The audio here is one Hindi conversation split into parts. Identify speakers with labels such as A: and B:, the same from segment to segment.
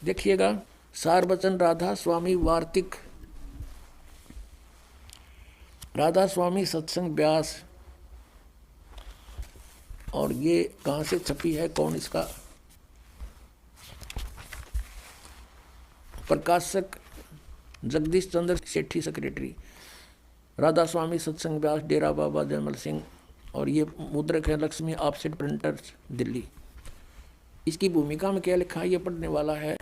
A: देखिएगा, सार वचन राधा स्वामी वार्तिक, राधा स्वामी सत्संग व्यास। और ये कहाँ से छपी है, कौन इसका प्रकाशक? जगदीश चंद्र सेठी, सेक्रेटरी, राधा स्वामी सत्संग व्यास, डेरा बाबा जयमल सिंह। और ये मुद्रक है लक्ष्मी ऑफसेट प्रिंटर्स, दिल्ली। इसकी भूमिका में क्या लिखा है, ये पढ़ने वाला है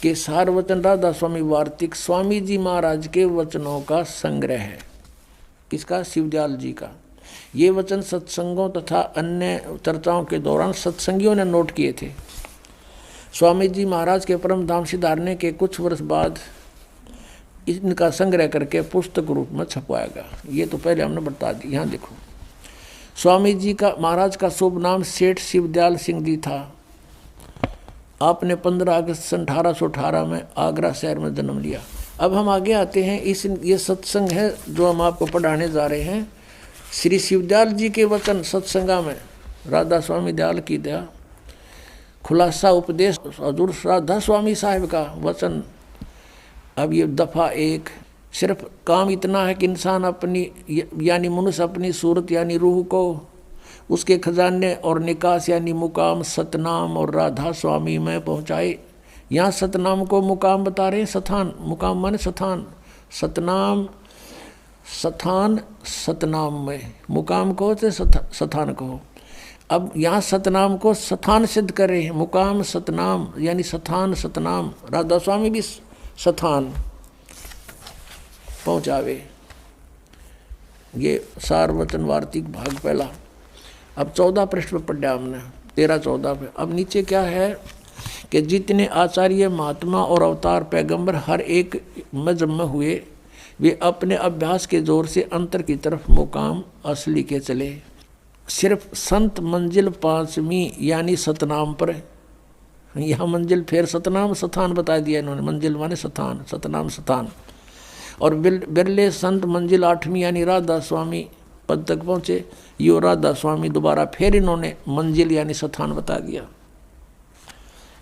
A: कि सार वचन राधा स्वामी वार्तिक स्वामी जी महाराज के वचनों का संग्रह है। किसका? शिवदयाल जी का। ये वचन सत्संगों तथा अन्य चर्चाओं के दौरान सत्संगियों ने नोट किए थे। स्वामी जी महाराज के परम धाम सिधारने के कुछ वर्ष बाद इनका संग्रह करके पुस्तक रूप में छपवाएगा। ये तो पहले हमने बता दी। यहाँ देखो, स्वामी जी का महाराज का शुभ नाम सेठ शिवदयाल सिंह जी था। आपने 15 अगस्त सन 1818 में आगरा शहर में जन्म लिया। अब हम आगे आते हैं। ये सत्संग है जो हम आपको पढ़ाने जा रहे हैं। श्री शिवदयाल जी के वचन सत्संगा में राधा स्वामी दयाल की दया, खुलासा उपदेश हजूर राधा स्वामी साहिब का वचन। अब ये दफ़ा 1। सिर्फ काम इतना है कि इंसान अपनी यानी मनुष्य अपनी सूरत यानी रूह को उसके खजाने और निकास यानी मुकाम सतनाम और राधा स्वामी में पहुँचाए। यहाँ सतनाम को मुकाम बता रहे हैं, सथान। मुकाम माने सथान, सतनाम सथान, सतनाम में मुकाम को तो सथान को। अब यहाँ सतनाम को सथान सिद्ध कर रहे हैं। मुकाम सतनाम यानी सथान सतनाम, राधा स्वामी भी सथान पहुँचावे। ये सार वचन वार्तिक भाग पहला। अब 14 पृष्ठ पर पढ़ा हमने, 13-14 पे। अब नीचे क्या है कि जितने आचार्य महात्मा और अवतार पैगंबर हर एक मजहब में हुए, वे अपने अभ्यास के जोर से अंतर की तरफ मुकाम असली के चले। सिर्फ संत मंजिल 5वीं यानी सतनाम पर। यहाँ मंजिल फिर सतनाम सथान बता दिया इन्होंने। मंजिल माने सथान, सतनाम सथान। और बिरले संत मंजिल 8वीं यानी राधा स्वामी पद तक पहुँचे। यो राधा स्वामी दोबारा फिर इन्होंने मंजिल यानी सथान बता दिया।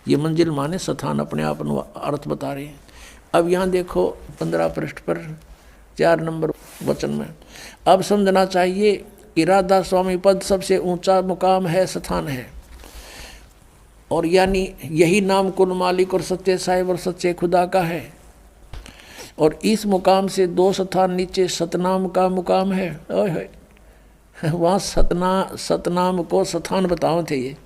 A: ये मंजिल माने सथान अपने आप अर्थ बता रहे हैं। अब यहाँ देखो 15 पृष्ठ पर 4 नंबर वचन में, अब समझना चाहिए कि राधा स्वामी पद सबसे ऊंचा मुकाम है, सथान है। और यानी यही नाम कुल मालिक और सच्चे साहिब और सच्चे खुदा का है। और इस मुकाम से 2 स्थान नीचे सतनाम का मुकाम है। वहाँ सतनाम को सथान बताओ थे ये।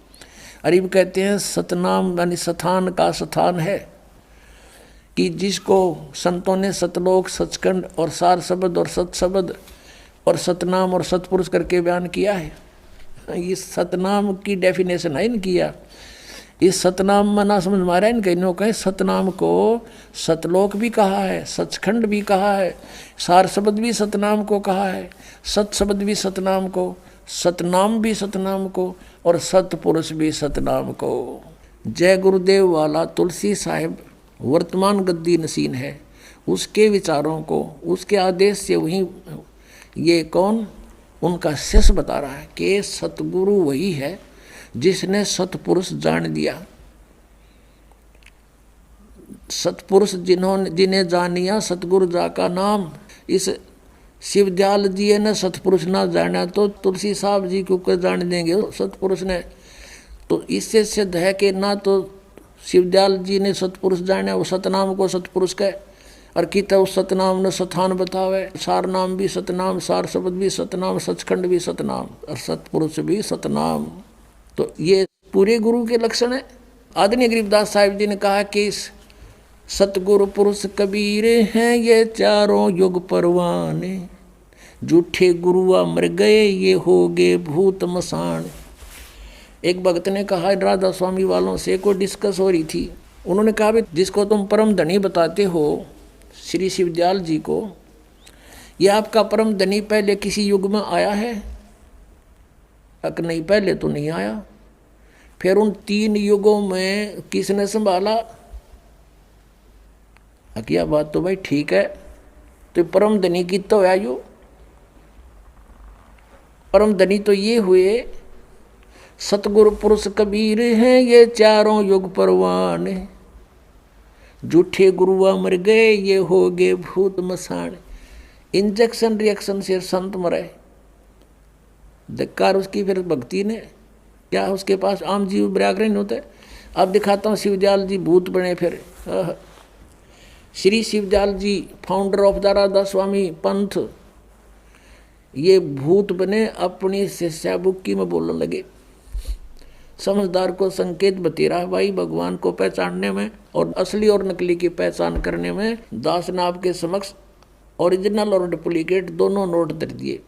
A: अरीब कहते हैं सतनाम यानी सथान का स्थान है कि जिसको संतों ने सतलोक, सचखंड और सार शब्द और सत शब्द और सतनाम और सतपुरुष करके बयान किया है। ये सतनाम की डेफिनेशन है इनकी। इस सतनाम में ना समझ मारा इनके, इन्हों कहे सतनाम को सतलोक भी कहा है, सचखंड भी कहा है, सार शब्द भी सतनाम को कहा है, सत शब्द भी सतनाम को, सतनाम भी सतनाम को और सतपुरुष भी सतनाम को। जय गुरुदेव वाला तुलसी साहिब वर्तमान गद्दी नसीन है। उसके विचारों को उसके आदेश से वहीं ये कौन उनका शिष्य बता रहा है कि सतगुरु वही है जिसने सतपुरुष जान दिया। सतपुरुष जिन्हें जानिया सतगुरु जा का नाम। इस शिवदयाल जी ने सतपुरुष ना जाना तो तुलसी साहब जी को जान देंगे सतपुरुष ने। तो इससे सिद्ध है कि ना तो शिवदयाल जी ने सतपुरुष जाना, वो सतनाम को सतपुरुष कहे। और किता उस सतनाम ने सथान बतावे। सार नाम भी सतनाम, सार शब्द भी सतनाम, सचखंड भी सतनाम और सतपुरुष भी सतनाम। तो ये पूरे गुरु के लक्षण है। आदरणीय गरीबदास साहिब जी ने कहा कि सतगुरु पुरुष कबीर हैं ये चारों युग परवाने, झूठे गुरुआ मर गए ये हो गए भूत मसान। एक भक्त ने कहा, राधा स्वामी वालों से कोई डिस्कस हो रही थी। उन्होंने कहा, भाई जिसको तुम परम धनी बताते हो श्री शिवदयाल जी को, ये आपका परम धनी पहले किसी युग में आया है? अक नहीं, पहले तो नहीं आया। फिर उन 3 युगों में किसने संभाला? अकिया बात तो भाई ठीक है, तो परम धनी की तो आयु। परम धनी तो ये हुए सतगुरु पुरुष कबीर हैं ये चारों युग परवान। झूठे गुरुआ मर गए, ये हो गए भूत मसान। इंजेक्शन रिएक्शन से संत मरे, धिक्कार उसकी फिर भक्ति ने। क्या उसके पास आम जीव व्याघ्र होते। अब दिखाता हूँ शिवजाल जी भूत बने फिर। श्री शिवजाल जी फाउंडर ऑफ द राधा स्वामी पंथ, ये भूत बने, अपनी शिष्या बुक्की में बोलने लगे। समझदार को संकेत बतेरा भाई भगवान को पहचानने में और असली और नकली की पहचान करने में। दास ने आपके समक्ष ओरिजिनल और डुप्लीकेट दोनों नोट दे दिए।